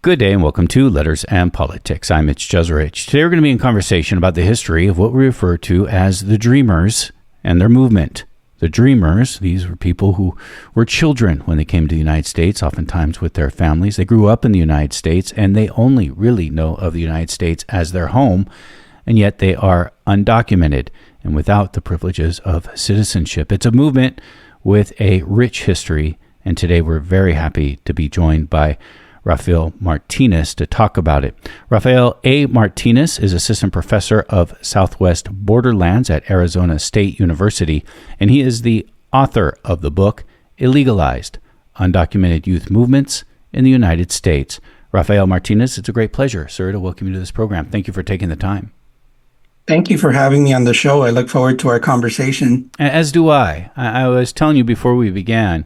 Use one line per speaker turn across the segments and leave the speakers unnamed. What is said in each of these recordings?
Good day and welcome to Letters and Politics. I'm Mitch Jeserich. Today we're going to be in conversation about the history of what we refer to as the Dreamers and their movement. The Dreamers, these were people who were children when they came to the United States, oftentimes with their families. They grew up in the United States and they only really know of the United States as their home, and yet they are undocumented and without the privileges of citizenship. It's a movement with a rich history, and today we're very happy to be joined by Rafael Martínez to talk about it. Rafael A. Martínez is assistant professor of Southwest Borderlands at Arizona State University, and he is the author of the book Illegalized, Undocumented Youth Movements in the United States. Rafael Martínez, it's a great pleasure, sir, to welcome you to this program. Thank you for taking the time.
Thank you for having me on the show. I look forward to our conversation.
As do I. I was telling you before we began,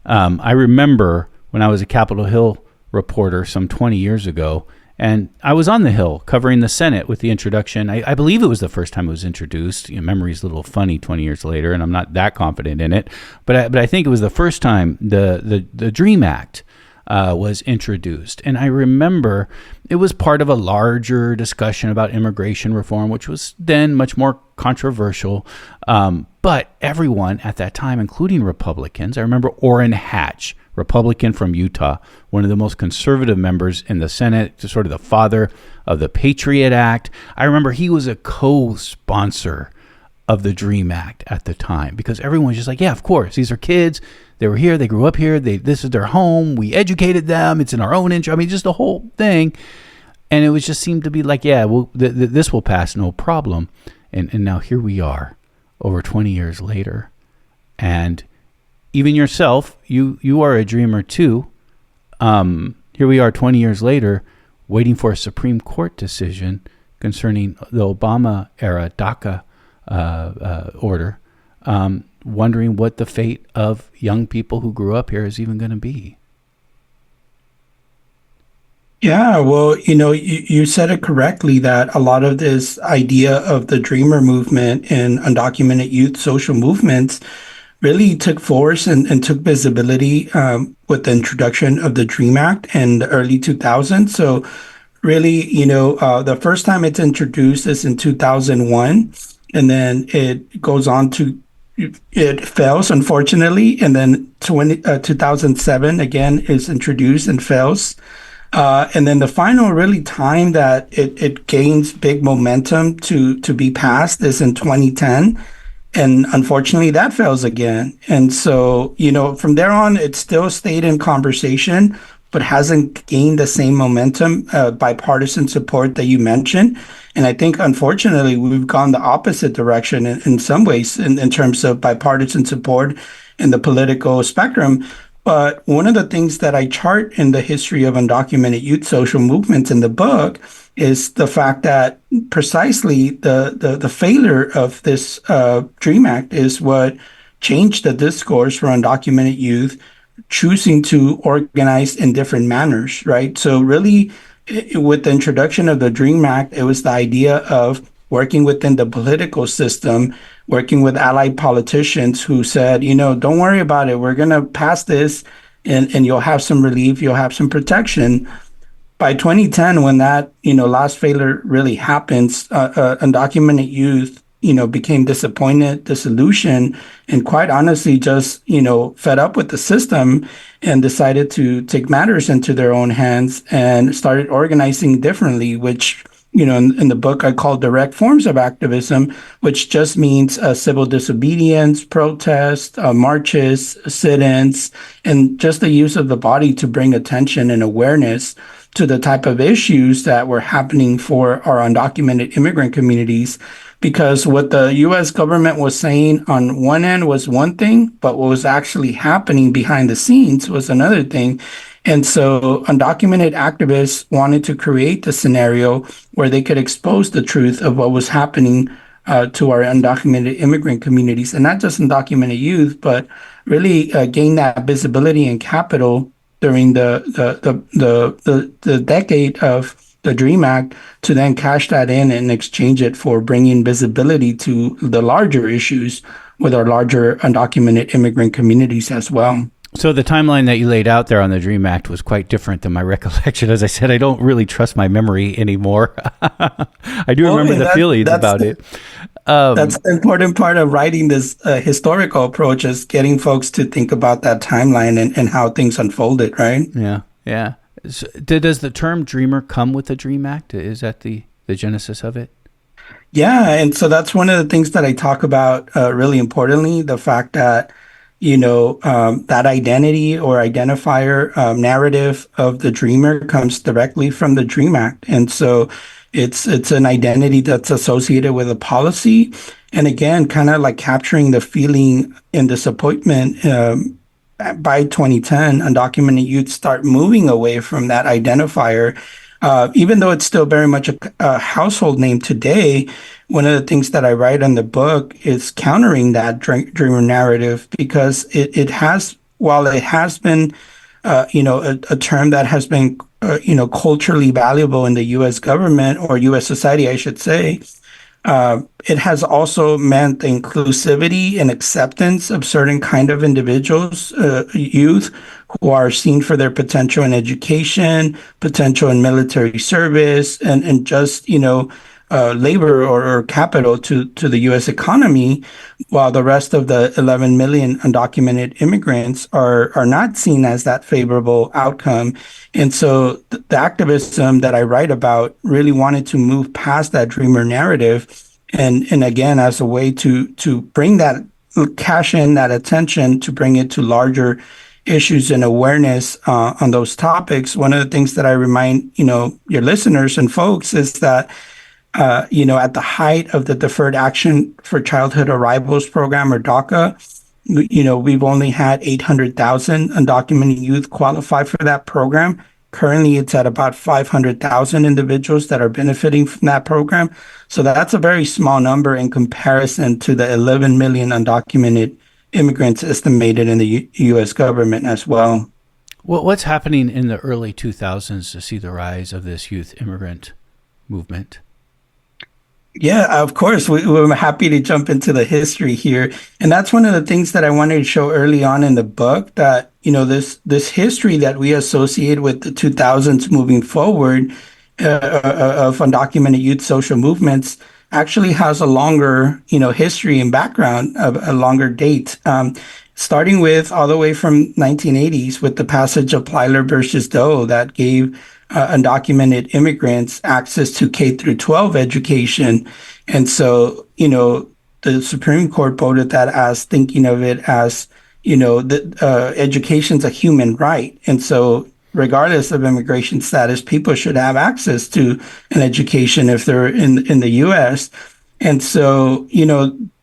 I remember when I was a Capitol Hill reporter some 20 years ago, and I was on the Hill covering the Senate with the introduction. I believe it was the first time it was introduced. Memory's a little funny 20 years later, and I'm not that confident in it, but I think it was the first time the DREAM Act was introduced. And I remember it was part of a larger discussion about immigration reform, which was then much more controversial. But everyone at that time, including Republicans, I remember Orrin Hatch, Republican from Utah, one of the most conservative members in the Senate, sort of the father of the Patriot Act. I remember he was a co-sponsor of the DREAM Act at the time, because everyone was just like, yeah, of course, these are kids. They were here. They grew up here. This is their home. We educated them. It's in our own interest. I mean, just the whole thing. And it was just seemed to be like, yeah, well, this will pass, no problem. And now here we are over 20 years later. And even yourself, you are a dreamer too. Here we are 20 years later, waiting for a Supreme Court decision concerning the Obama era DACA order, wondering what the fate of young people who grew up here is even going to be.
Yeah, well, you said it correctly that a lot of this idea of the Dreamer movement and undocumented youth social movements really took force and took visibility with the introduction of the DREAM Act in the early 2000s. So really, the first time it's introduced is in 2001, and then it goes on to, it fails, unfortunately, and then 2007 again is introduced and fails. And then the final really time that it gains big momentum to be passed is in 2010. And unfortunately, that fails again. And so, from there on, it still stayed in conversation, but hasn't gained the same momentum, bipartisan support that you mentioned. And I think, unfortunately, we've gone the opposite direction in some ways in terms of bipartisan support in the political spectrum. But one of the things that I chart in the history of undocumented youth social movements in the book is the fact that precisely the failure of this DREAM Act is what changed the discourse for undocumented youth choosing to organize in different manners, right? So really, with the introduction of the DREAM Act, it was the idea of working within the political system, working with allied politicians who said, don't worry about it. We're going to pass this and you'll have some relief, you'll have some protection. By 2010, when that, last failure really happens, undocumented youth, became disappointed, disillusioned, and quite honestly, just, fed up with the system and decided to take matters into their own hands and started organizing differently, which, in the book I call direct forms of activism, which just means civil disobedience, protest, marches, sit-ins, and just the use of the body to bring attention and awareness to the type of issues that were happening for our undocumented immigrant communities. Because what the U.S. government was saying on one end was one thing, but what was actually happening behind the scenes was another thing. And so undocumented activists wanted to create the scenario where they could expose the truth of what was happening to our undocumented immigrant communities, and not just undocumented youth, but really gain that visibility and capital during the decade of the DREAM Act to then cash that in and exchange it for bringing visibility to the larger issues with our larger undocumented immigrant communities as well.
So the timeline that you laid out there on the DREAM Act was quite different than my recollection. As I said, I don't really trust my memory anymore. I do remember the feelings about it.
That's the important part of writing this historical approach, is getting folks to think about that timeline and how things unfolded, right?
Yeah, yeah. So, does the term dreamer come with the DREAM Act? Is that the genesis of it?
Yeah, and so that's one of the things that I talk about really importantly, the fact that, that identity or identifier narrative of the dreamer comes directly from the DREAM Act. And so it's an identity that's associated with a policy. And again, kind of like capturing the feeling and disappointment. By 2010, undocumented youth start moving away from that identifier. Even though it's still very much a household name today, one of the things that I write in the book is countering that dreamer narrative, because it has, while it has been, a term that has been, culturally valuable in the U.S. government, or U.S. society, I should say, it has also meant the inclusivity and acceptance of certain kind of individuals, youth, who are seen for their potential in education, potential in military service, and just, labor or capital to the U.S. economy, while the rest of the 11 million undocumented immigrants are not seen as that favorable outcome. And so the activism that I write about really wanted to move past that dreamer narrative, and again, as a way to bring that, cash in that attention, to bring it to larger issues and awareness on those topics. One of the things that I remind, your listeners and folks is that, at the height of the Deferred Action for Childhood Arrivals program, or DACA, we've only had 800,000 undocumented youth qualify for that program. Currently, it's at about 500,000 individuals that are benefiting from that program. So that's a very small number in comparison to the 11 million undocumented immigrants estimated in the U.S. government as well.
Well, what's happening in the early 2000s to see the rise of this youth immigrant movement?
Yeah, of course. We're happy to jump into the history here. And that's one of the things that I wanted to show early on in the book, that, this history that we associate with the 2000s moving forward of undocumented youth social movements actually has a longer, history and background, of a longer date, starting with all the way from 1980s with the passage of Plyler versus Doe that gave undocumented immigrants access to K through 12 education. And so, the Supreme Court voted that as, thinking of it as, education's a human right. And so regardless of immigration status, people should have access to an education if they're in the U.S. And so,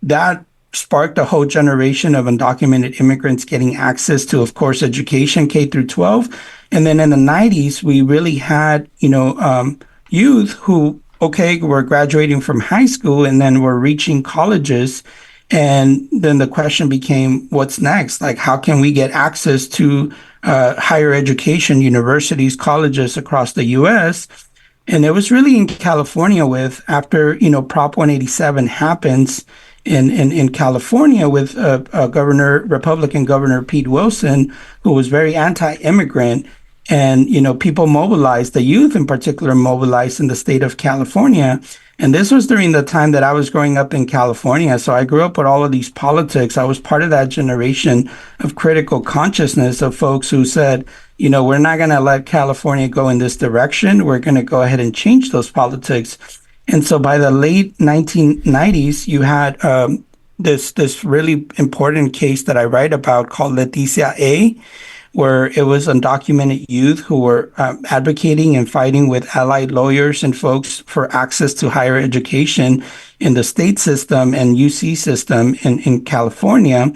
that sparked a whole generation of undocumented immigrants getting access to, of course, education, K through 12. And then in the 90s, we really had, youth who, were graduating from high school and then were reaching colleges. And then the question became, what's next? Like, how can we get access to higher education, universities, colleges across the U.S.? And it was really in California after, Prop 187 happens in California with Republican Governor Pete Wilson, who was very anti-immigrant. And, people mobilized, the youth in particular mobilized in the state of California. And this was during the time that I was growing up in California. So I grew up with all of these politics. I was part of that generation of critical consciousness of folks who said, we're not going to let California go in this direction. We're going to go ahead and change those politics. And so by the late 1990s, you had this really important case that I write about called Leticia A., where it was undocumented youth who were advocating and fighting with allied lawyers and folks for access to higher education in the state system and UC system in California.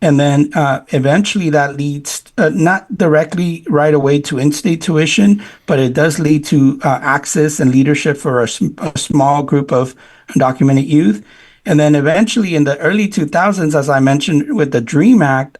And then eventually that leads not directly right away to in-state tuition, but it does lead to access and leadership for a small group of undocumented youth. And then eventually in the early 2000s, as I mentioned with the DREAM Act,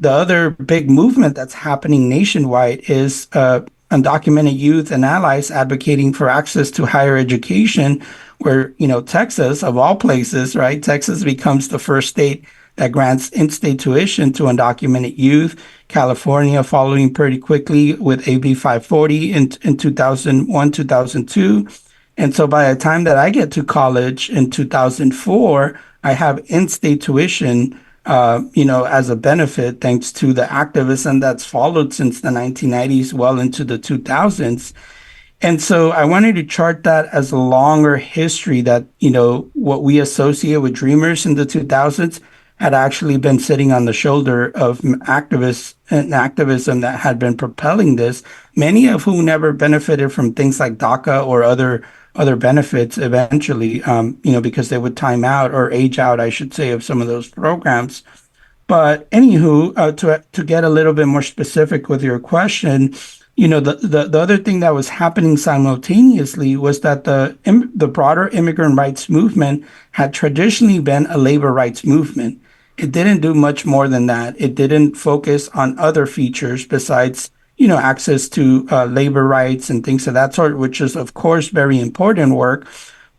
the other big movement that's happening nationwide is undocumented youth and allies advocating for access to higher education, where, Texas, of all places, right? Texas becomes the first state that grants in-state tuition to undocumented youth. California following pretty quickly with AB 540 in 2001, 2002. And so by the time that I get to college in 2004, I have in-state tuition, as a benefit thanks to the activism that's followed since the 1990s, well into the 2000s. And so I wanted to chart that as a longer history that, what we associate with Dreamers in the 2000s had actually been sitting on the shoulder of activists and activism that had been propelling this, many of whom never benefited from things like DACA or other benefits eventually, because they would time out or age out, I should say, of some of those programs. But anywho, to get a little bit more specific with your question, the other thing that was happening simultaneously was that the broader immigrant rights movement had traditionally been a labor rights movement. It didn't do much more than that. It didn't focus on other features besides, access to labor rights and things of that sort, which is, of course, very important work.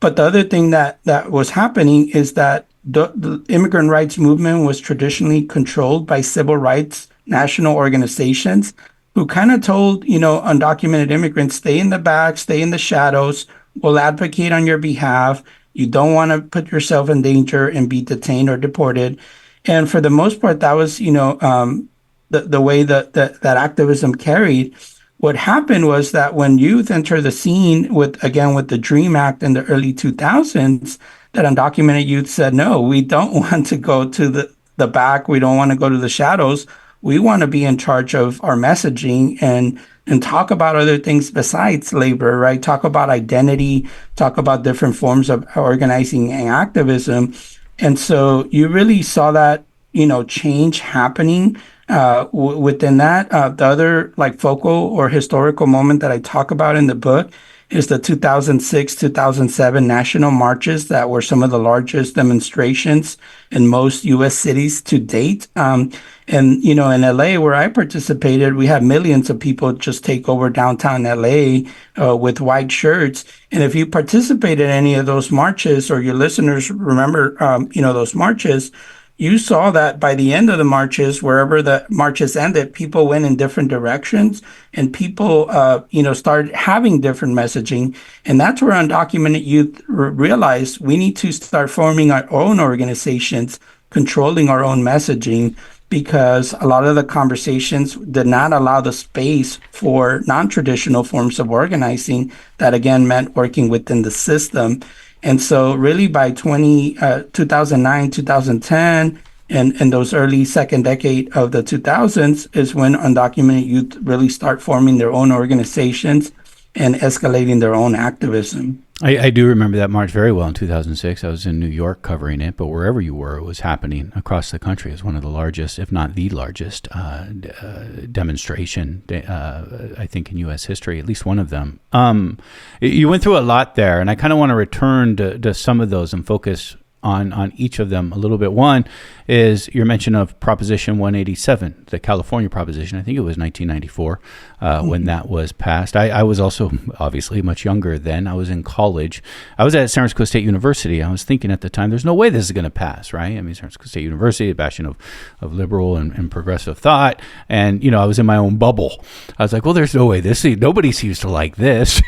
But the other thing that was happening is that the immigrant rights movement was traditionally controlled by civil rights national organizations who kind of told, undocumented immigrants, stay in the back, stay in the shadows, we'll advocate on your behalf. You don't want to put yourself in danger and be detained or deported. And for the most part, that was, the way that activism carried. What happened was that when youth entered the scene with the DREAM Act in the early 2000s, that undocumented youth said, no, we don't want to go to the back. We don't want to go to the shadows. We want to be in charge of our messaging and talk about other things besides labor, right? Talk about identity, talk about different forms of organizing and activism. And so you really saw that, change happening within that. The other focal or historical moment that I talk about in the book is the 2006, 2007 national marches that were some of the largest demonstrations in most U.S. cities to date. And, in LA, where I participated, we had millions of people just take over downtown LA with white shirts. And if you participated in any of those marches or your listeners remember, those marches, you saw that by the end of the marches, wherever the marches ended, people went in different directions and people, started having different messaging. And that's where undocumented youth realized we need to start forming our own organizations, controlling our own messaging, because a lot of the conversations did not allow the space for non-traditional forms of organizing that, again, meant working within the system. And so really by 2009, 2010, and those early second decade of the 2000s is when undocumented youth really start forming their own organizations and escalating their own activism.
I do remember that march very well in 2006. I was in New York covering it, but wherever you were, it was happening across the country. It was one of the largest, if not the largest, demonstration, I think, in U.S. history, at least one of them. You went through a lot there, and I kind of want to return to some of those and focus on each of them a little bit. One is your mention of Proposition 187, the California proposition. I think it was 1994 when that was passed. I was also obviously much younger then. I was in college. I was at San Francisco State University. I was thinking at the time, there's no way this is going to pass, right? I mean, San Francisco State University, a bastion of liberal and progressive thought. And, I was in my own bubble. I was like, well, there's no way nobody seems to like this.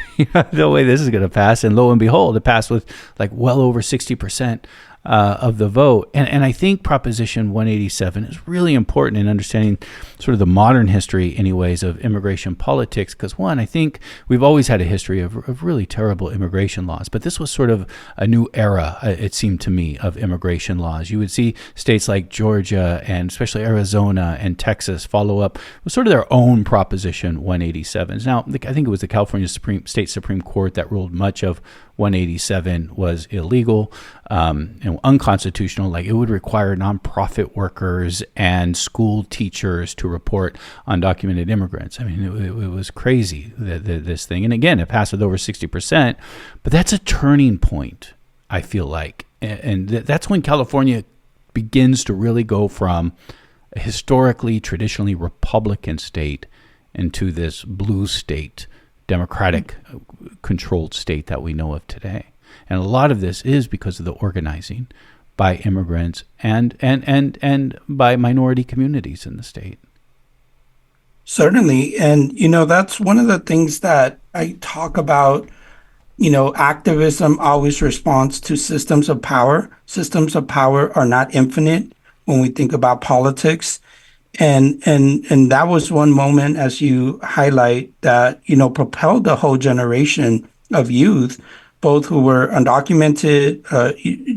No way this is going to pass. And lo and behold, it passed with well over 60% of the vote. And I think Proposition 187 is really important in understanding sort of the modern history, anyways, of immigration politics. Because one, I think we've always had a history of really terrible immigration laws. But this was sort of a new era, it seemed to me, of immigration laws. You would see states like Georgia and especially Arizona and Texas follow up with sort of their own Proposition 187s. Now, I think it was the California State Supreme Court that ruled much of 187 was illegal and unconstitutional. It would require nonprofit workers and school teachers to report undocumented immigrants. I mean, it was crazy, this thing. And again, it passed with over 60%, but that's a turning point, I feel like. And that's when California begins to really go from a historically, traditionally Republican state into this blue state, Democratic controlled state that we know of today. And a lot of this is because of the organizing by immigrants and by minority communities in the state.
Certainly. And, that's one of the things that I talk about. Activism always responds to systems of power. Systems of power are not infinite when we think about politics. And that was one moment, as you highlight, that, propelled the whole generation of youth, both who were undocumented,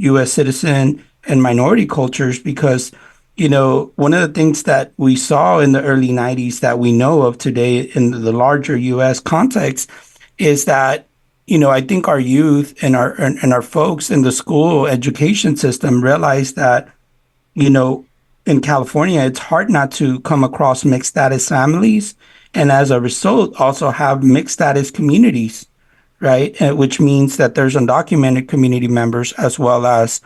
U.S. citizen and minority cultures, because, one of the things that we saw in the early 90s that we know of today in the larger U.S. context is that, I think our youth and our folks in the school education system realized that, in California, it's hard not to come across mixed status families, and as a result, also have mixed status communities, right? Which means that there's undocumented community members as well as,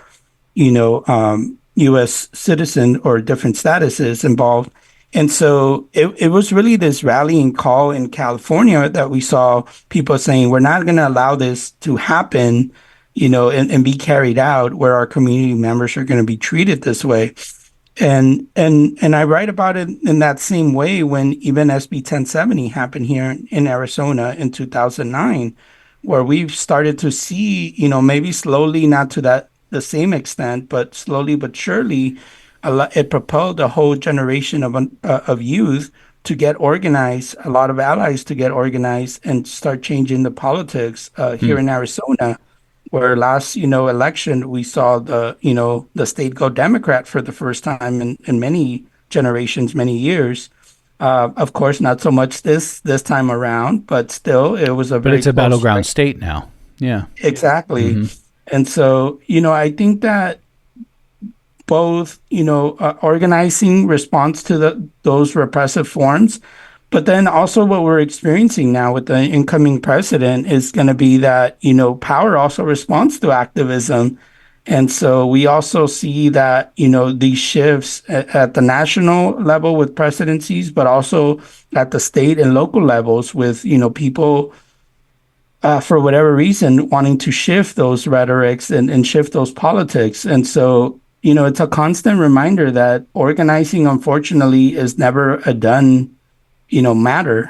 U.S. citizen or different statuses involved. And so it was really this rallying call in California that we saw people saying, we're not going to allow this to happen, and be carried out where our community members are going to be treated this way. And I write about it in that same way when even SB 1070 happened here in Arizona in 2009, where we've started to see, maybe slowly, not to the same extent, but slowly but surely, it propelled a whole generation of youth to get organized, a lot of allies to get organized and start changing the politics here in Arizona, where last, election, we saw the state go Democrat for the first time in many generations, many years. Of course, not so much this time around, but still, it was a very.
But it's a battleground state now. Yeah.
Exactly. Mm-hmm. And so, I think that both, organizing response to those repressive forms, but then also what we're experiencing now with the incoming president is going to be that, power also responds to activism. And so we also see that, these shifts at the national level with presidencies, but also at the state and local levels with, people for whatever reason wanting to shift those rhetorics and shift those politics. And so, it's a constant reminder that organizing, unfortunately, is never a done, matter.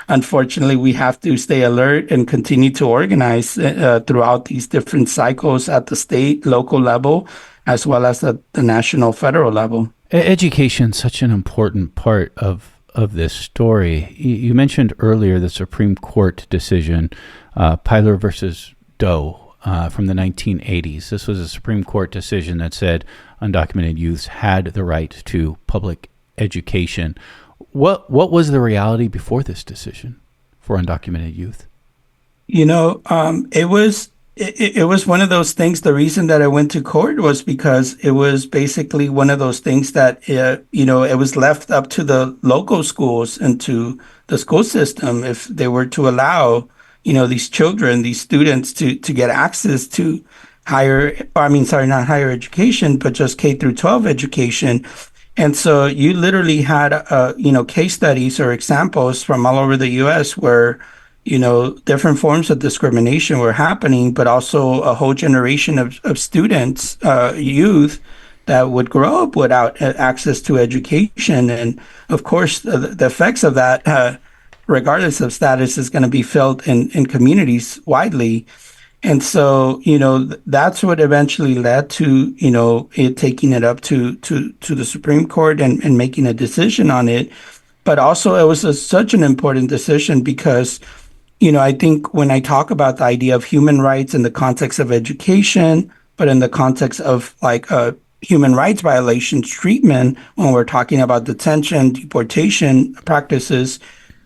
Unfortunately, we have to stay alert and continue to organize throughout these different cycles at the state, local level, as well as at the national, federal level.
Education is such an important part of this story. You mentioned earlier the Supreme Court decision, Pyler versus Doe. From the 1980s. This was a Supreme Court decision that said undocumented youths had the right to public education. What was the reality before this decision for undocumented youth?
It was one of those things. The reason that I went to court was because it was basically one of those things that, it was left up to the local schools and to the school system if they were to allow these children, these students to get access to not higher education, but just K through 12 education. And so you literally had, case studies or examples from all over the U.S. where, different forms of discrimination were happening, but also a whole generation of students, youth, that would grow up without access to education. And of course, the effects of that, regardless of status, is going to be felt in communities widely. And so, that's what eventually led to, it taking it up to the Supreme Court and making a decision on it. But also it was such an important decision because, I think when I talk about the idea of human rights in the context of education, but in the context of human rights violations treatment, when we're talking about detention, deportation practices,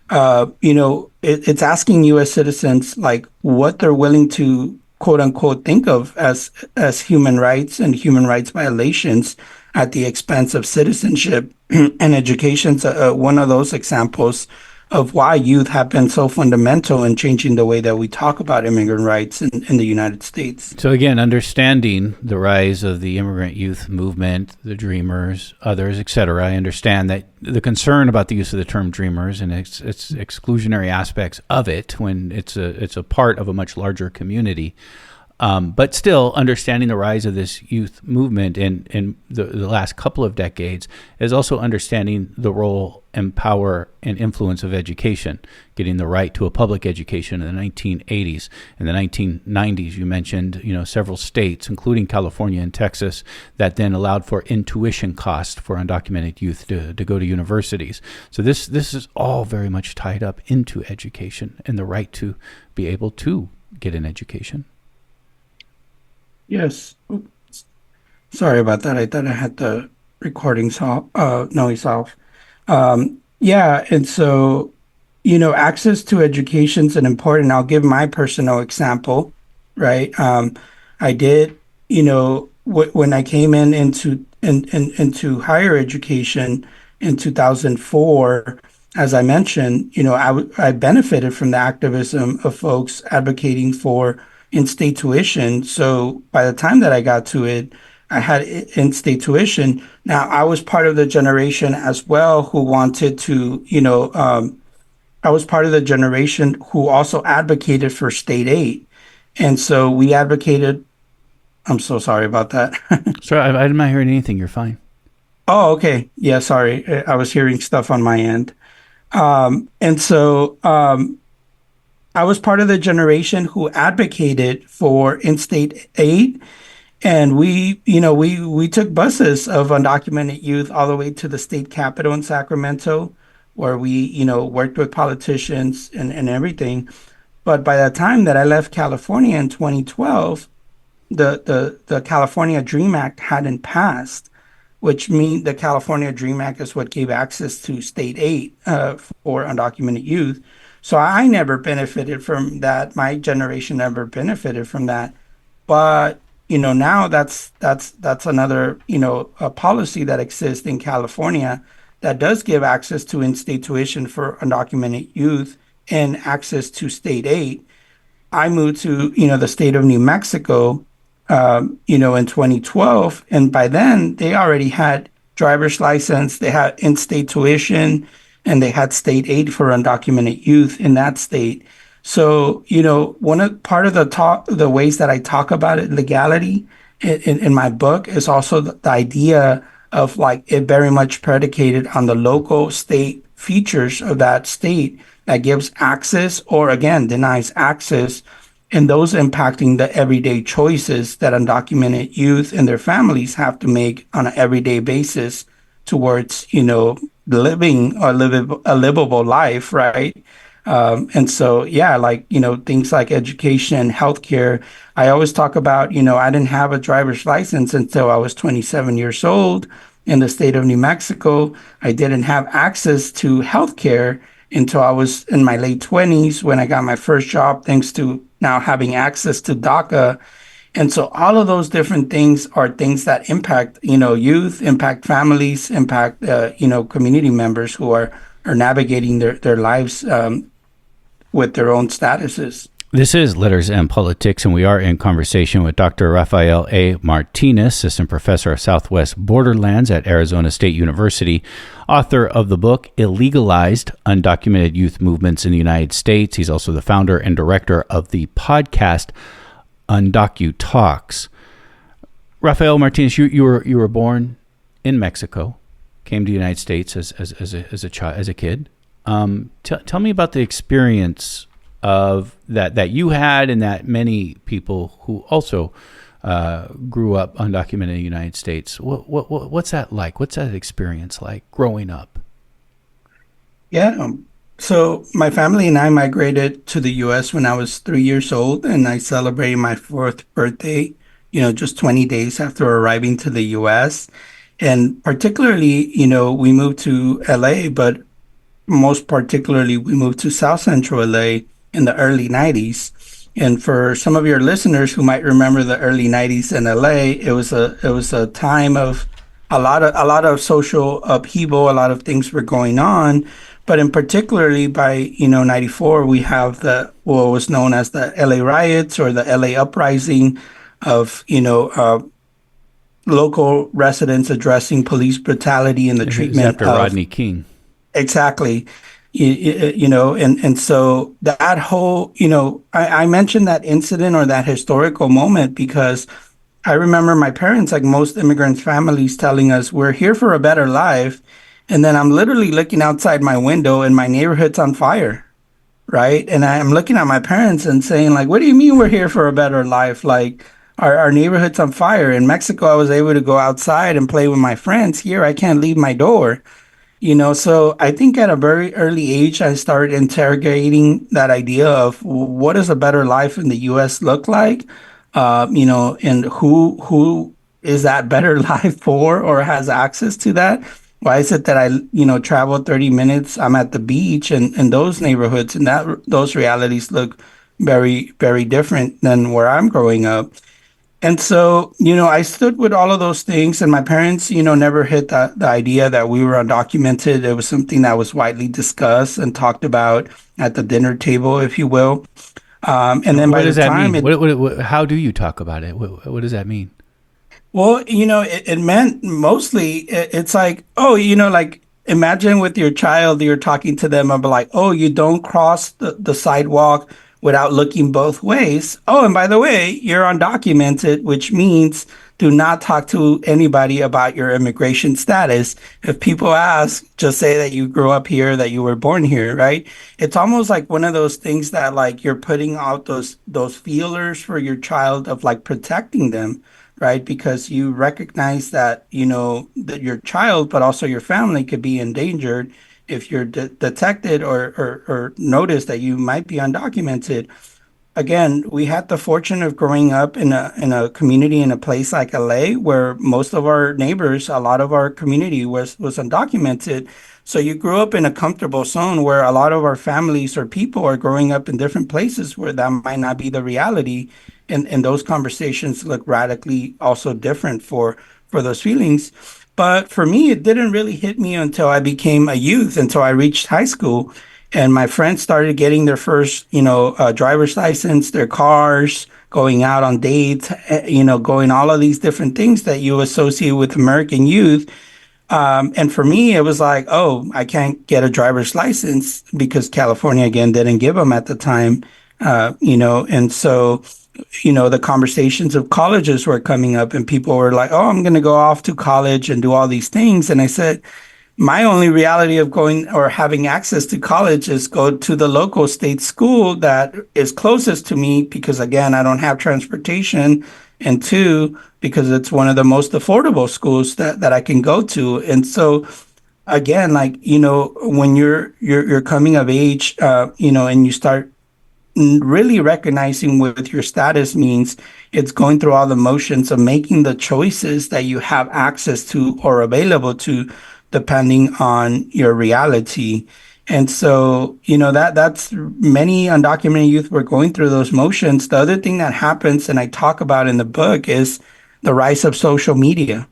it's asking U.S. citizens what they're willing to quote unquote think of as human rights and human rights violations at the expense of citizenship. And education's one of those examples of why youth have been so fundamental in changing the way that we talk about immigrant rights in the United States.
So again, understanding the rise of the immigrant youth movement, the Dreamers, others, etc., I understand that the concern about the use of the term Dreamers and its exclusionary aspects of it when it's a part of a much larger community. But still, understanding the rise of this youth movement in the last couple of decades is also understanding the role and power and influence of education, getting the right to a public education in the 1980s. In the 1990s, you mentioned, several states, including California and Texas, that then allowed for intuition costs for undocumented youth to go to universities. So this is all very much tied up into education and the right to be able to get an education.
Yes. Oops. Sorry about that. I thought I had the recording noise off. Yeah, and so, access to education is an important. I'll give my personal example, right? I did, when I came into higher education in 2004, as I mentioned, I benefited from the activism of folks advocating for in-state tuition. So by the time that I got to it, I had in-state tuition. Now, I was part of the generation as well who wanted to, I was part of the generation who also advocated for state aid. And so we advocated. I'm so sorry about that.
Sorry, I'm not hearing anything. You're fine.
Oh, okay. Yeah, sorry. I was hearing stuff on my end. And so I was part of the generation who advocated for in-state aid. And we took buses of undocumented youth all the way to the state capitol in Sacramento, where we, worked with politicians and everything. But by the time that I left California in 2012, the California Dream Act hadn't passed, which means the California Dream Act is what gave access to state aid for undocumented youth. So I never benefited from that. My generation never benefited from that. But now that's another a policy that exists in California that does give access to in-state tuition for undocumented youth and access to state aid. I moved to the state of New Mexico, in 2012, and by then they already had driver's license, they had in-state tuition, and they had state aid for undocumented youth in that state. So, part of the ways that I talk about it, legality in my book, is also the idea of it very much predicated on the local state features of that state that gives access or again denies access, and those impacting the everyday choices that undocumented youth and their families have to make on an everyday basis towards, living a livable life, right? And so, yeah, things like education, healthcare. I always talk about, I didn't have a driver's license until I was 27 years old in the state of New Mexico. I didn't have access to healthcare until I was in my late 20s when I got my first job, thanks to now having access to DACA. And so all of those different things are things that impact, youth, impact families, impact, community members who are navigating their lives with their own statuses.
This is Letters and Politics, and we are in conversation with Dr. Rafael A. Martínez, Assistant Professor of Southwest Borderlands at Arizona State University, author of the book Illegalized, Undocumented Youth Movements in the United States. He's also the founder and director of the podcast UndocuTalks. Rafael Martínez, you were born in Mexico, came to the United States as a kid. Tell me about the experience of that you had and that many people who also grew up undocumented in the United States. What's that like? What's that experience like growing up?
Yeah. So my family and I migrated to the U.S. when I was 3 years old, and I celebrated my 4th birthday, just 20 days after arriving to the U.S. And particularly, we moved to L.A., but most particularly, we moved to South Central LA in the early 90s. And for some of your listeners who might remember the early 90s in LA, it was a time of a lot of social upheaval, a lot of things were going on. But in particularly by 94, we have what was known as the LA riots or the LA uprising of local residents addressing police brutality and the treatment
after Rodney King.
Exactly. And so that whole, I mentioned that incident or that historical moment because I remember my parents, like most immigrants' families, telling us, we're here for a better life. And then I'm literally looking outside my window and my neighborhood's on fire, right? And I'm looking at my parents and saying, like, what do you mean we're here for a better life? Like, our neighborhood's on fire. In Mexico, I was able to go outside and play with my friends. Here, I can't leave my door. So I think at a very early age, I started interrogating that idea of what does a better life in the U.S. look like, and who is that better life for or has access to that? Why is it that I, travel 30 minutes, I'm at the beach and those neighborhoods and those realities look very, very different than where I'm growing up. And so, I stood with all of those things, and my parents, never hit the idea that we were undocumented. It was something that was widely discussed and talked about at the dinner table, if you will. And then
What
by the
does that
time
mean? How do you talk about it? What does that mean?
well, it meant mostly it's like, oh, like imagine with your child, you're talking to them about like, oh, you don't cross the sidewalk without looking both ways. Oh, and by the way, you're undocumented, which means do not talk to anybody about your immigration status. If people ask, just say that you grew up here, that you were born here, right? It's almost like one of those things that like you're putting out those feelers for your child of like protecting them, right? Because you recognize that, that your child, but also your family could be endangered if you're detected or noticed that you might be undocumented. Again, we had the fortune of growing up in a community in a place like LA where most of our neighbors, a lot of our community was undocumented. So you grew up in a comfortable zone where a lot of our families or people are growing up in different places where that might not be the reality. And those conversations look radically also different for those feelings. But for me, it didn't really hit me until I became a youth, until I reached high school and my friends started getting their first, driver's license, their cars, going out on dates, going all of these different things that you associate with American youth. And for me, it was like, oh, I can't get a driver's license because California, again, didn't give them at the time, and so, the conversations of colleges were coming up and people were like, oh, I'm going to go off to college and do all these things. And I said, my only reality of going or having access to college is go to the local state school that is closest to me because, again, I don't have transportation. And two, because it's one of the most affordable schools that I can go to. And so, again, like, when you're coming of age, and you start really recognizing what your status means, it's going through all the motions of making the choices that you have access to or available to depending on your reality. And so, that's many undocumented youth were going through those motions. The other thing that happens, and I talk about in the book, is the rise of social media,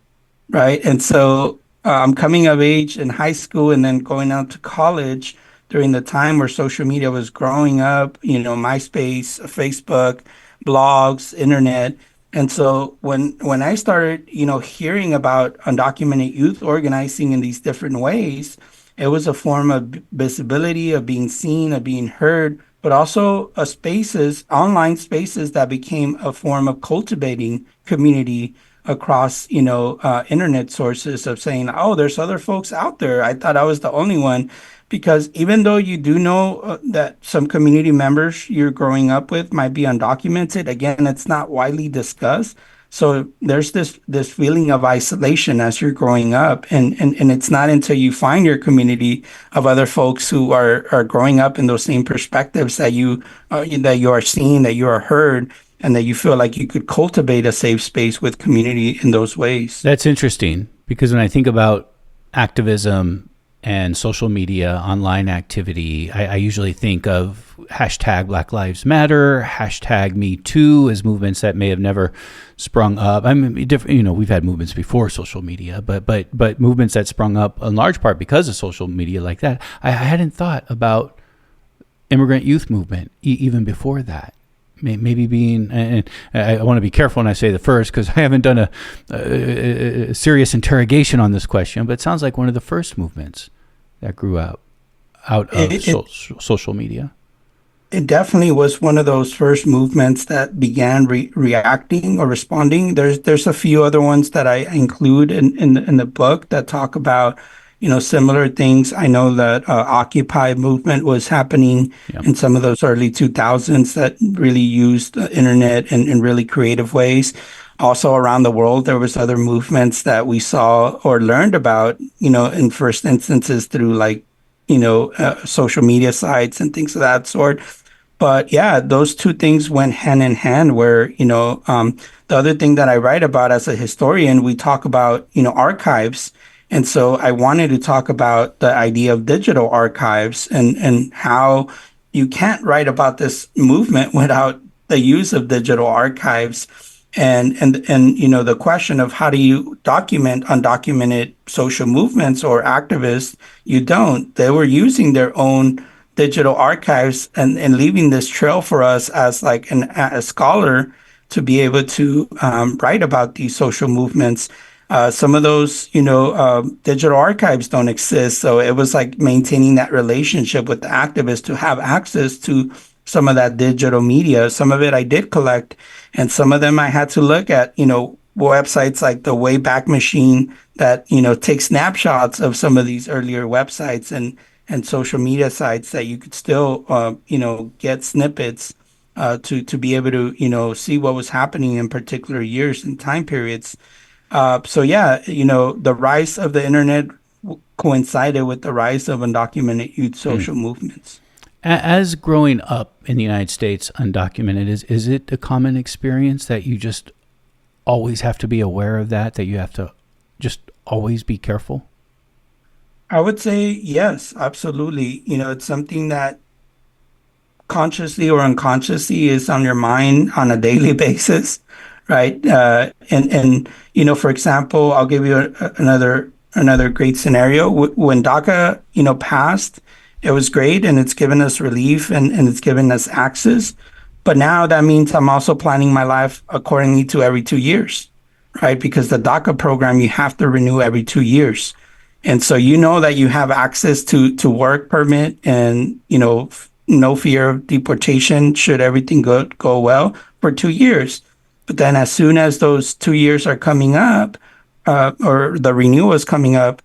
right? And so I'm coming of age in high school and then going out to college during the time where social media was growing up, MySpace, Facebook, blogs, internet. And so when I started, hearing about undocumented youth organizing in these different ways, it was a form of visibility, of being seen, of being heard, but also online spaces that became a form of cultivating community across, internet sources of saying, oh, there's other folks out there. I thought I was the only one. Because even though you do know that some community members you're growing up with might be undocumented, again, it's not widely discussed. So there's this feeling of isolation as you're growing up. And it's not until you find your community of other folks who are growing up in those same perspectives that you are seen, that you are heard, and that you feel like you could cultivate a safe space with community in those ways.
That's interesting because when I think about activism and social media, online activity, I usually think of hashtag Black Lives Matter, hashtag Me Too as movements that may have never sprung up. I mean, different, we've had movements before social media, but movements that sprung up in large part because of social media like that. I hadn't thought about immigrant youth movement even before that. Maybe being, and I want to be careful when I say the first because I haven't done a serious interrogation on this question, but it sounds like one of the first movements that grew up. out of
It, it,
social media.
it definitely was one of those first movements that began reacting or responding. There's a few other ones that I include in the book that talk about, similar things. I know that Occupy movement was happening
Yeah.
in some of those early 2000s that really used the internet in really creative ways. Also around the world, there was other movements that we saw or learned about, in first instances through like, social media sites and things of that sort. But yeah, those two things went hand in hand where, the other thing that I write about as a historian, we talk about, archives. And so I wanted to talk about the idea of digital archives and how you can't write about this movement without the use of digital archives. And the question of how do you document undocumented social movements or activists, you don't. They were using their own digital archives and leaving this trail for us as like a scholar to be able to write about these social movements. Some of those, digital archives don't exist. So it was like maintaining that relationship with the activists to have access to some of that digital media. Some of it I did collect, and some of them I had to look at, websites like the Wayback Machine that, take snapshots of some of these earlier websites and social media sites that you could still, get snippets to be able to, see what was happening in particular years and time periods. So yeah, the rise of the internet coincided with the rise of undocumented youth social movements.
As growing up in the United States, undocumented, is it a common experience that you just always have to be aware of that you have to just always be careful?
I would say yes, absolutely. It's something that consciously or unconsciously is on your mind on a daily basis, right? And for example, I'll give you another great scenario. When DACA, passed, it was great and it's given us relief and it's given us access. But now that means I'm also planning my life accordingly to every 2 years, right? Because the DACA program, you have to renew every 2 years. And so that you have access to work permit and, no fear of deportation should everything go well for 2 years. But then as soon as those 2 years are coming up, or the renewal is coming up,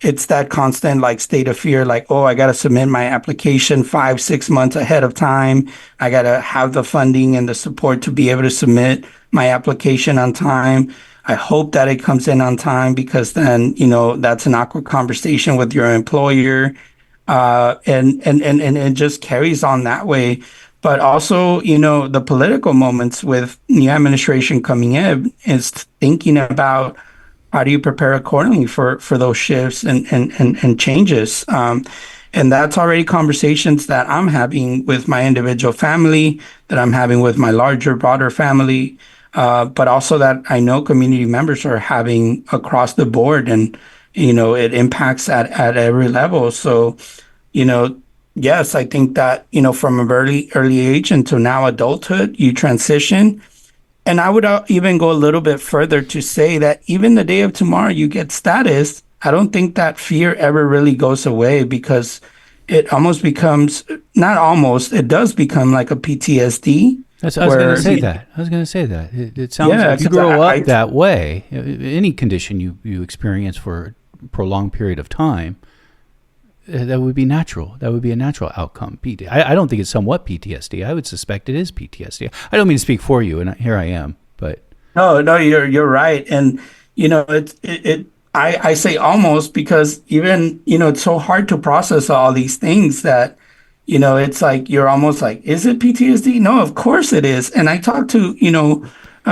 it's that constant like state of fear, like, oh, I got to submit my application 5-6 months ahead of time. I got to have the funding and the support to be able to submit my application on time. I hope that it comes in on time because then, that's an awkward conversation with your employer. And it just carries on that way. But also, the political moments with new administration coming in is thinking about how do you prepare accordingly for those shifts and changes. And that's already conversations that I'm having with my individual family, that I'm having with my larger, broader family, but also that I know community members are having across the board. And, it impacts at every level. So, yes, I think that, from a early age until now adulthood, you transition. And I would even go a little bit further to say that even the day of tomorrow you get status, I don't think that fear ever really goes away because it almost becomes, not almost, it does become like a PTSD.
I was going to say that. It sounds like if you
'cause
grow up that way, any condition you experience for a prolonged period of time, that would be natural. That would be a natural outcome. I don't think it's somewhat PTSD. I would suspect it is PTSD. I don't mean to speak for you, and here I am, but
no, you're right. And I say almost because even it's so hard to process all these things that it's like you're almost like, is it PTSD? No, of course it is. And I talked to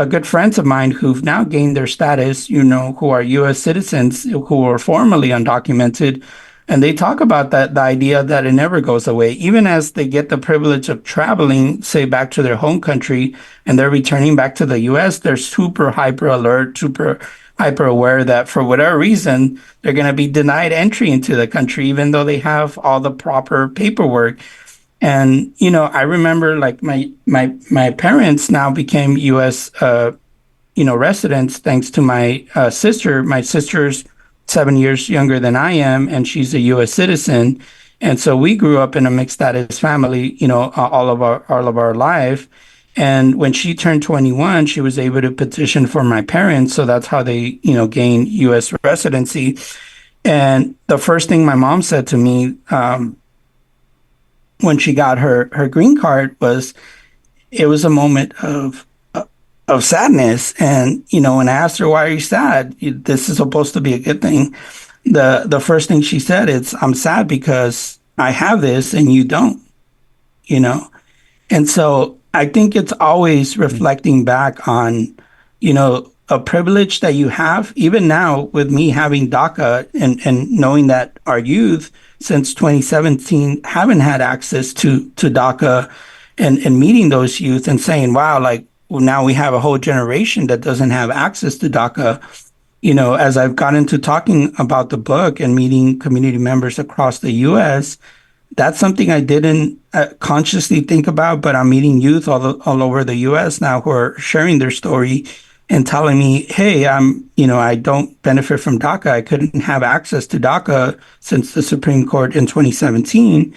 good friends of mine who've now gained their status, who are U.S. citizens who were formerly undocumented. And they talk about the idea that it never goes away, even as they get the privilege of traveling, say, back to their home country, and they're returning back to the U.S., they're super hyper alert, super hyper aware that for whatever reason, they're going to be denied entry into the country, even though they have all the proper paperwork. And, I remember like my parents now became U.S., residents thanks to my sister. My sister's 7 years younger than I am, and she's a U.S. citizen. And so we grew up in a mixed status family, all of our life. And when she turned 21, she was able to petition for my parents. So that's how they, gained U.S. residency. And the first thing my mom said to me when she got her green card was, it was a moment of sadness. And, when I asked her, why are you sad? This is supposed to be a good thing. The first thing she said is, I'm sad because I have this and you don't, you know? And so I think it's always reflecting back on, a privilege that you have, even now with me having DACA and knowing that our youth since 2017 haven't had access to DACA and meeting those youth and saying, wow, like, well, now we have a whole generation that doesn't have access to DACA. As I've gotten into talking about the book and meeting community members across the U.S., that's something I didn't consciously think about, but I'm meeting youth all over the U.S. now who are sharing their story and telling me, hey, I don't benefit from DACA. I couldn't have access to DACA since the Supreme Court in 2017.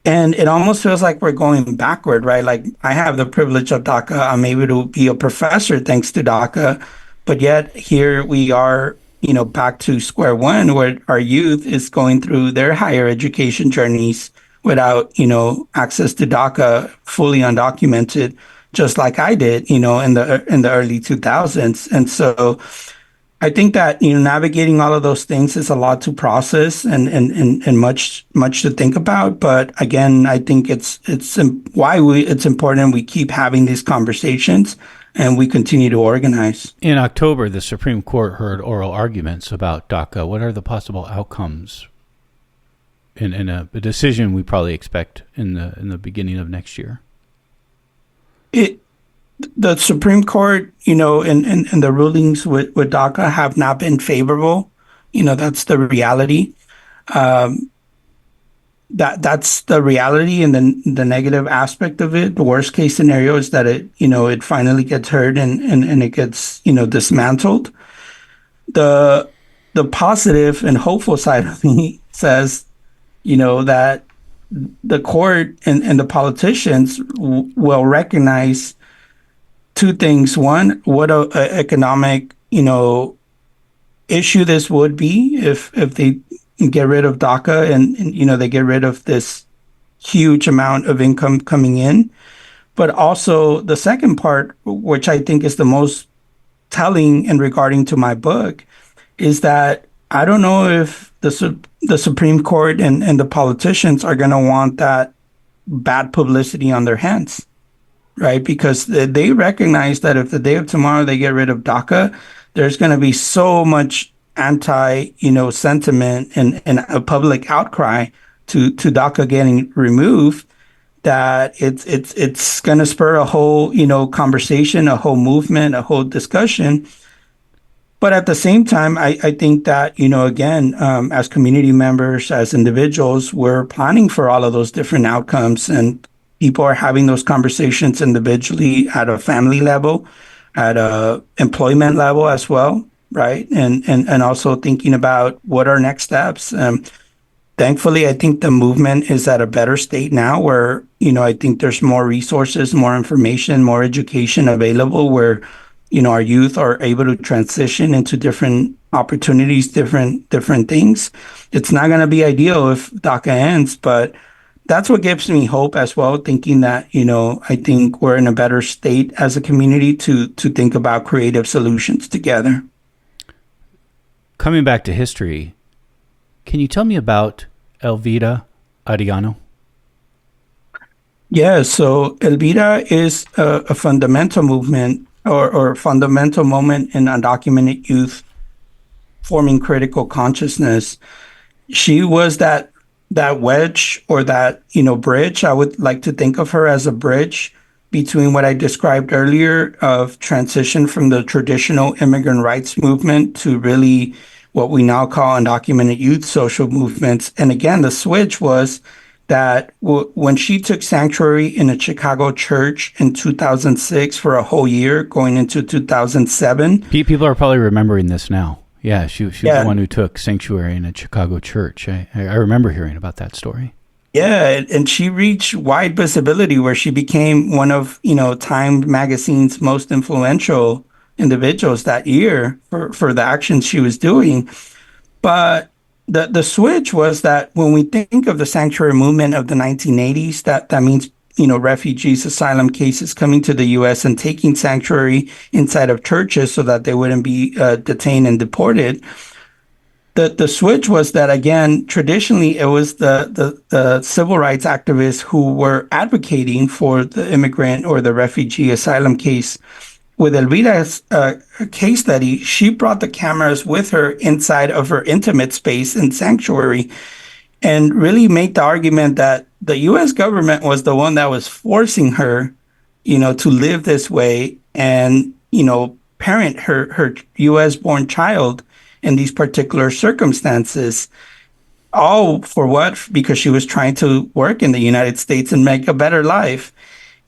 And it almost feels like we're going backward, right? Like, I have the privilege of DACA. I'm able to be a professor thanks to DACA. But yet here we are, back to square one, where our youth is going through their higher education journeys without, access to DACA, fully undocumented, just like I did, in the early 2000s. And so I think that, navigating all of those things is a lot to process and much to think about. But again, I think it's important we keep having these conversations and we continue to organize.
In October, the Supreme Court heard oral arguments about DACA. What are the possible outcomes in a decision we probably expect in the beginning of next year?
The Supreme Court, and the rulings with DACA have not been favorable. That's the reality. That's the reality, and the negative aspect of it. The worst case scenario is that it finally gets heard and it gets dismantled. The positive and hopeful side of me says, that the court and the politicians will recognize two things. One, what a economic, issue this would be if they get rid of DACA and they get rid of this huge amount of income coming in. But also the second part, which I think is the most telling in regarding to my book, is that I don't know if the Supreme Court and the politicians are going to want that bad publicity on their hands, right? Because they recognize that if the day of tomorrow they get rid of DACA, there's going to be so much sentiment and a public outcry to DACA getting removed that it's going to spur a whole, conversation, a whole movement, a whole discussion. But at the same time, I think that, again, as community members, as individuals, we're planning for all of those different outcomes, and people are having those conversations individually at a family level, at a employment level as well, right? And also thinking about what are next steps. Thankfully, I think the movement is at a better state now where, I think there's more resources, more information, more education available where, our youth are able to transition into different opportunities, different things. It's not going to be ideal if DACA ends, but that's what gives me hope as well, thinking that, I think we're in a better state as a community to think about creative solutions together.
Coming back to history, can you tell me about Elvira Arellano?
Yeah, so Elvira is a fundamental movement or fundamental moment in undocumented youth forming critical consciousness. She was that wedge or that, bridge. I would like to think of her as a bridge between what I described earlier of transition from the traditional immigrant rights movement to really what we now call undocumented youth social movements. And again, the switch was that when she took sanctuary in a Chicago church in 2006 for a whole year, going into 2007.
People are probably remembering this now. Yeah, she was the
Yeah,
one who took sanctuary in a Chicago church. I remember hearing about that story.
yeah, and she reached wide visibility where she became one of, Time magazine's most influential individuals that year for the actions she was doing. But the switch was that when we think of the sanctuary movement of the 1980s, that means, refugees, asylum cases coming to the U.S. and taking sanctuary inside of churches so that they wouldn't be detained and deported. The switch was that, again, traditionally it was the civil rights activists who were advocating for the immigrant or the refugee asylum case. With Elvira's case study, she brought the cameras with her inside of her intimate space in sanctuary and really made the argument that the U.S. government was the one that was forcing her, to live this way and, parent her U.S. born child in these particular circumstances. All for what? Because she was trying to work in the United States and make a better life.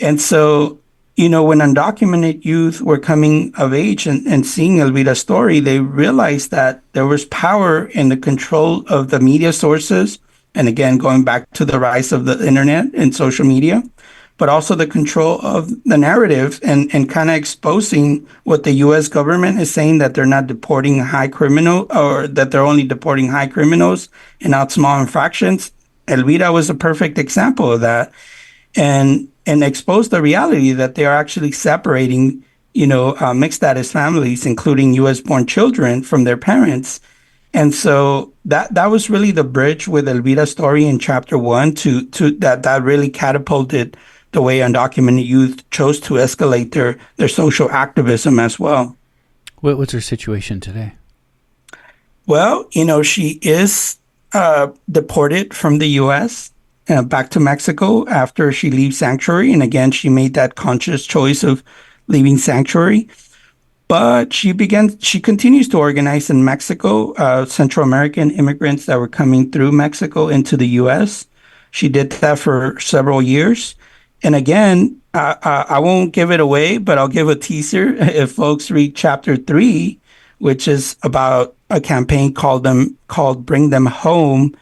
And so, when undocumented youth were coming of age and seeing Elvira's story, they realized that there was power in the control of the media sources. And again, going back to the rise of the internet and social media, but also the control of the narrative and kind of exposing what the U.S. government is saying, that they're not deporting high criminal, or that they're only deporting high criminals and not small infractions. Elvira was a perfect example of that. And expose the reality that they are actually separating, mixed status families, including U.S. born children, from their parents. And so that was really the bridge with Elvira's story in chapter 1 to that really catapulted the way undocumented youth chose to escalate their social activism as well.
What's her situation today?
Well, she is deported from the U.S. Back to Mexico after she leaves sanctuary. And again, she made that conscious choice of leaving sanctuary. But she continues to organize in Mexico, Central American immigrants that were coming through Mexico into the U.S. She did that for several years. And again, I won't give it away, but I'll give a teaser if folks read chapter 3, which is about a campaign called Bring Them Home.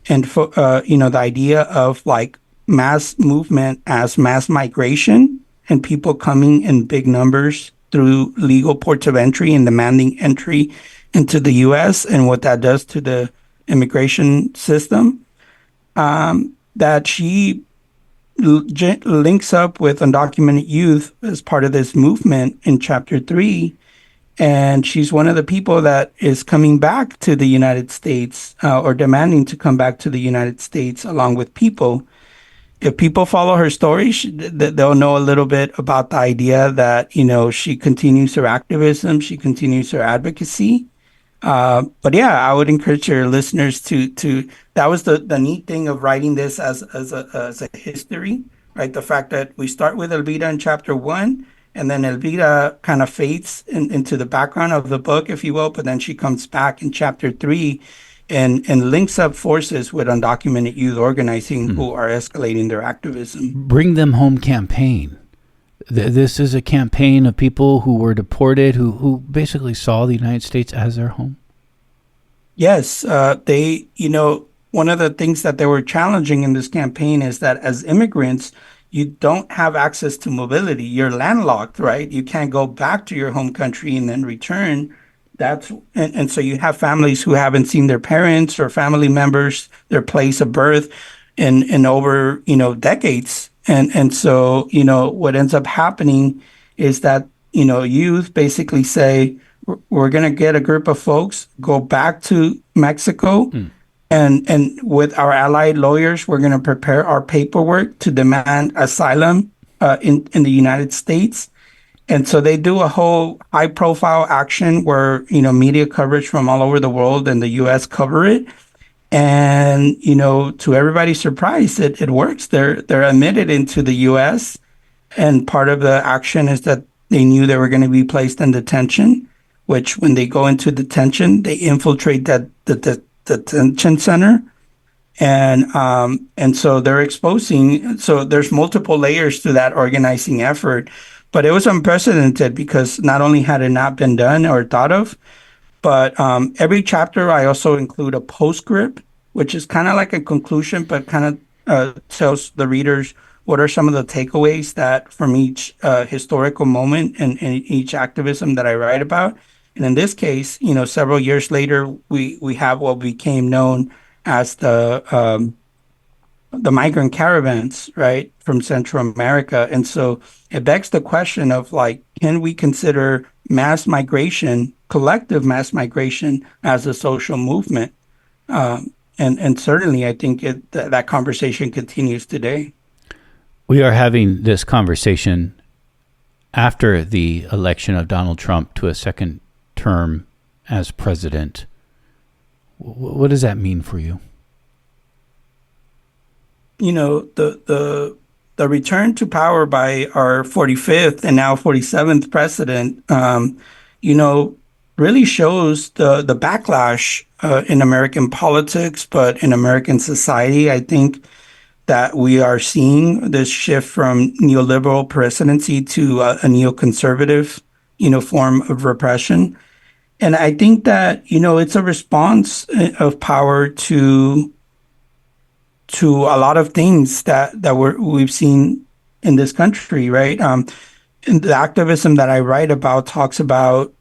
And, the idea of like mass movement as mass migration and people coming in big numbers through legal ports of entry and demanding entry into the U.S. and what that does to the immigration system, that she links up with undocumented youth as part of this movement in chapter 3. And she's one of the people that is coming back to the United States or demanding to come back to the United States along with people. If people follow her story, they'll know a little bit about the idea that, she continues her activism, she continues her advocacy. But yeah, I would encourage your listeners to that was the neat thing of writing this as a history, right? The fact that we start with Elvira in chapter 1, and then Elvira kind of fades into the background of the book, if you will, but then she comes back in chapter 3 and links up forces with undocumented youth organizing who are escalating their activism.
Bring Them Home campaign. This is a campaign of people who were deported, who basically saw the United States as their home.
Yes, they, one of the things that they were challenging in this campaign is that as immigrants, you don't have access to mobility. You're landlocked, right? You can't go back to your home country and then return. And so you have families who haven't seen their parents or family members, their place of birth in over, decades. And so, what ends up happening is that, youth basically say, we're going to get a group of folks, go back to Mexico, and with our allied lawyers, we're going to prepare our paperwork to demand asylum in the United States. And so they do a whole high profile action where, media coverage from all over the world and the U.S. cover it. And, to everybody's surprise, it works. They're admitted into the U.S. And part of the action is that they knew they were going to be placed in detention, which when they go into detention, they infiltrate the detention center. And so they're exposing. So there's multiple layers to that organizing effort. But it was unprecedented because not only had it not been done or thought of, But every chapter, I also include a postscript, which is kind of like a conclusion, but kind of tells the readers what are some of the takeaways that from each historical moment and each activism that I write about. And in this case, several years later, we have what became known as the migrant caravans, right, from Central America. And so it begs the question of like, can we consider mass migration, collective mass migration, as a social movement? And certainly, I think that conversation continues today.
We are having this conversation after the election of Donald Trump to a second term as president. What does that mean for you?
The return to power by our 45th and now 47th president, really shows the backlash in American politics, but in American society. I think that we are seeing this shift from neoliberal presidency to a neoconservative, form of repression. And I think that, it's a response of power to a lot of things that we've seen in this country, right? And the activism that I write about talks about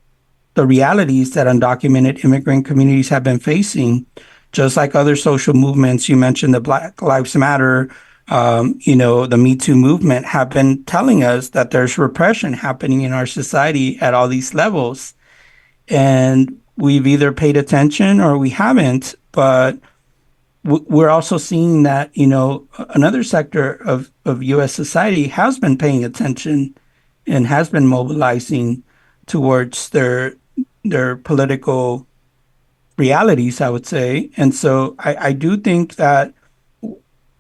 the realities that undocumented immigrant communities have been facing, just like other social movements. You mentioned the Black Lives Matter, the Me Too movement have been telling us that there's repression happening in our society at all these levels. And we've either paid attention or we haven't, but we're also seeing that, another sector of U.S. society has been paying attention and has been mobilizing towards their political realities, I would say. And so I do think that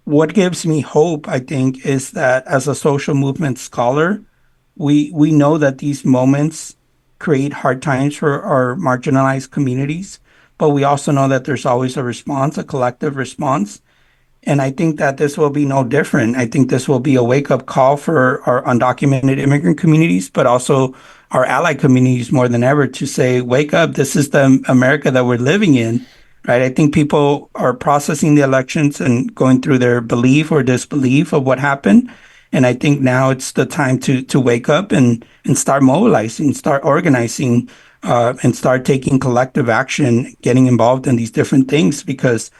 what gives me hope, I think, is that as a social movement scholar, we know that these moments create hard times for our marginalized communities, but we also know that there's always a response, a collective response. And I think that this will be no different. I think this will be a wake-up call for our undocumented immigrant communities, but also our allied communities more than ever to say, wake up, this is the America that we're living in, right? I think people are processing the elections and going through their belief or disbelief of what happened. And I think now it's the time to wake up and start mobilizing, start organizing, and start taking collective action, getting involved in these different things, because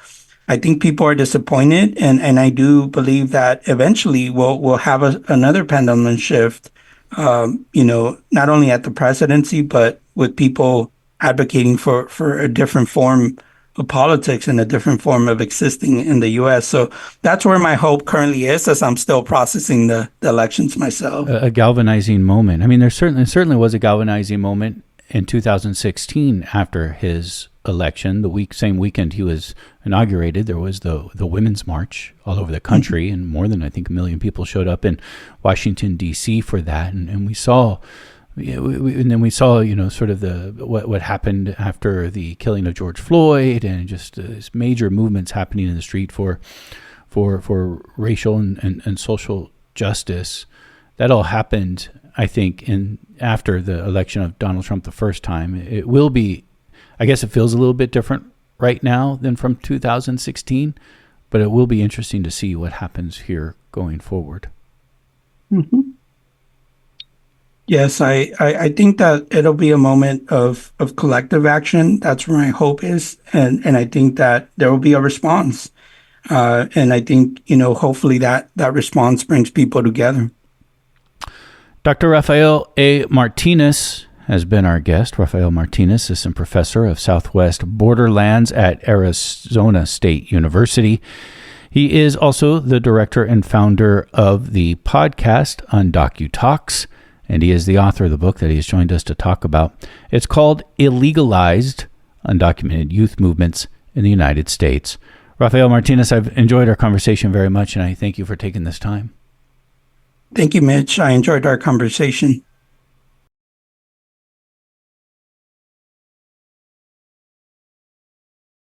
I think people are disappointed. And I do believe that eventually we'll have another pendulum shift, not only at the presidency, but with people advocating for a different form of politics and a different form of existing in the U.S. So that's where my hope currently is, as I'm still processing the elections myself.
A galvanizing moment. I mean, there certainly was a galvanizing moment in 2016 after his election. Same weekend he was inaugurated, there was the Women's March all over the country, and more than, I think, 1 million people showed up in Washington, D.C. for that. And we saw... and then we saw, sort of what happened after the killing of George Floyd, and just these major movements happening in the street for racial and social justice. That all happened, I think, after the election of Donald Trump the first time. It will be, I guess it feels a little bit different right now than from 2016, but it will be interesting to see what happens here going forward.
Mm-hmm. Yes, I think that it'll be a moment of collective action. That's where my hope is. And I think that there will be a response. And I think, hopefully that response brings people together.
Dr. Rafael A. Martínez has been our guest. Rafael Martínez, assistant professor of Southwest Borderlands at Arizona State University. He is also the director and founder of the podcast UndocuTalks, and he is the author of the book that he has joined us to talk about. It's called Illegalized, Undocumented Youth Movements in the United States. Rafael Martínez, I've enjoyed our conversation very much, and I thank you for taking this time.
Thank you, Mitch. I enjoyed our conversation.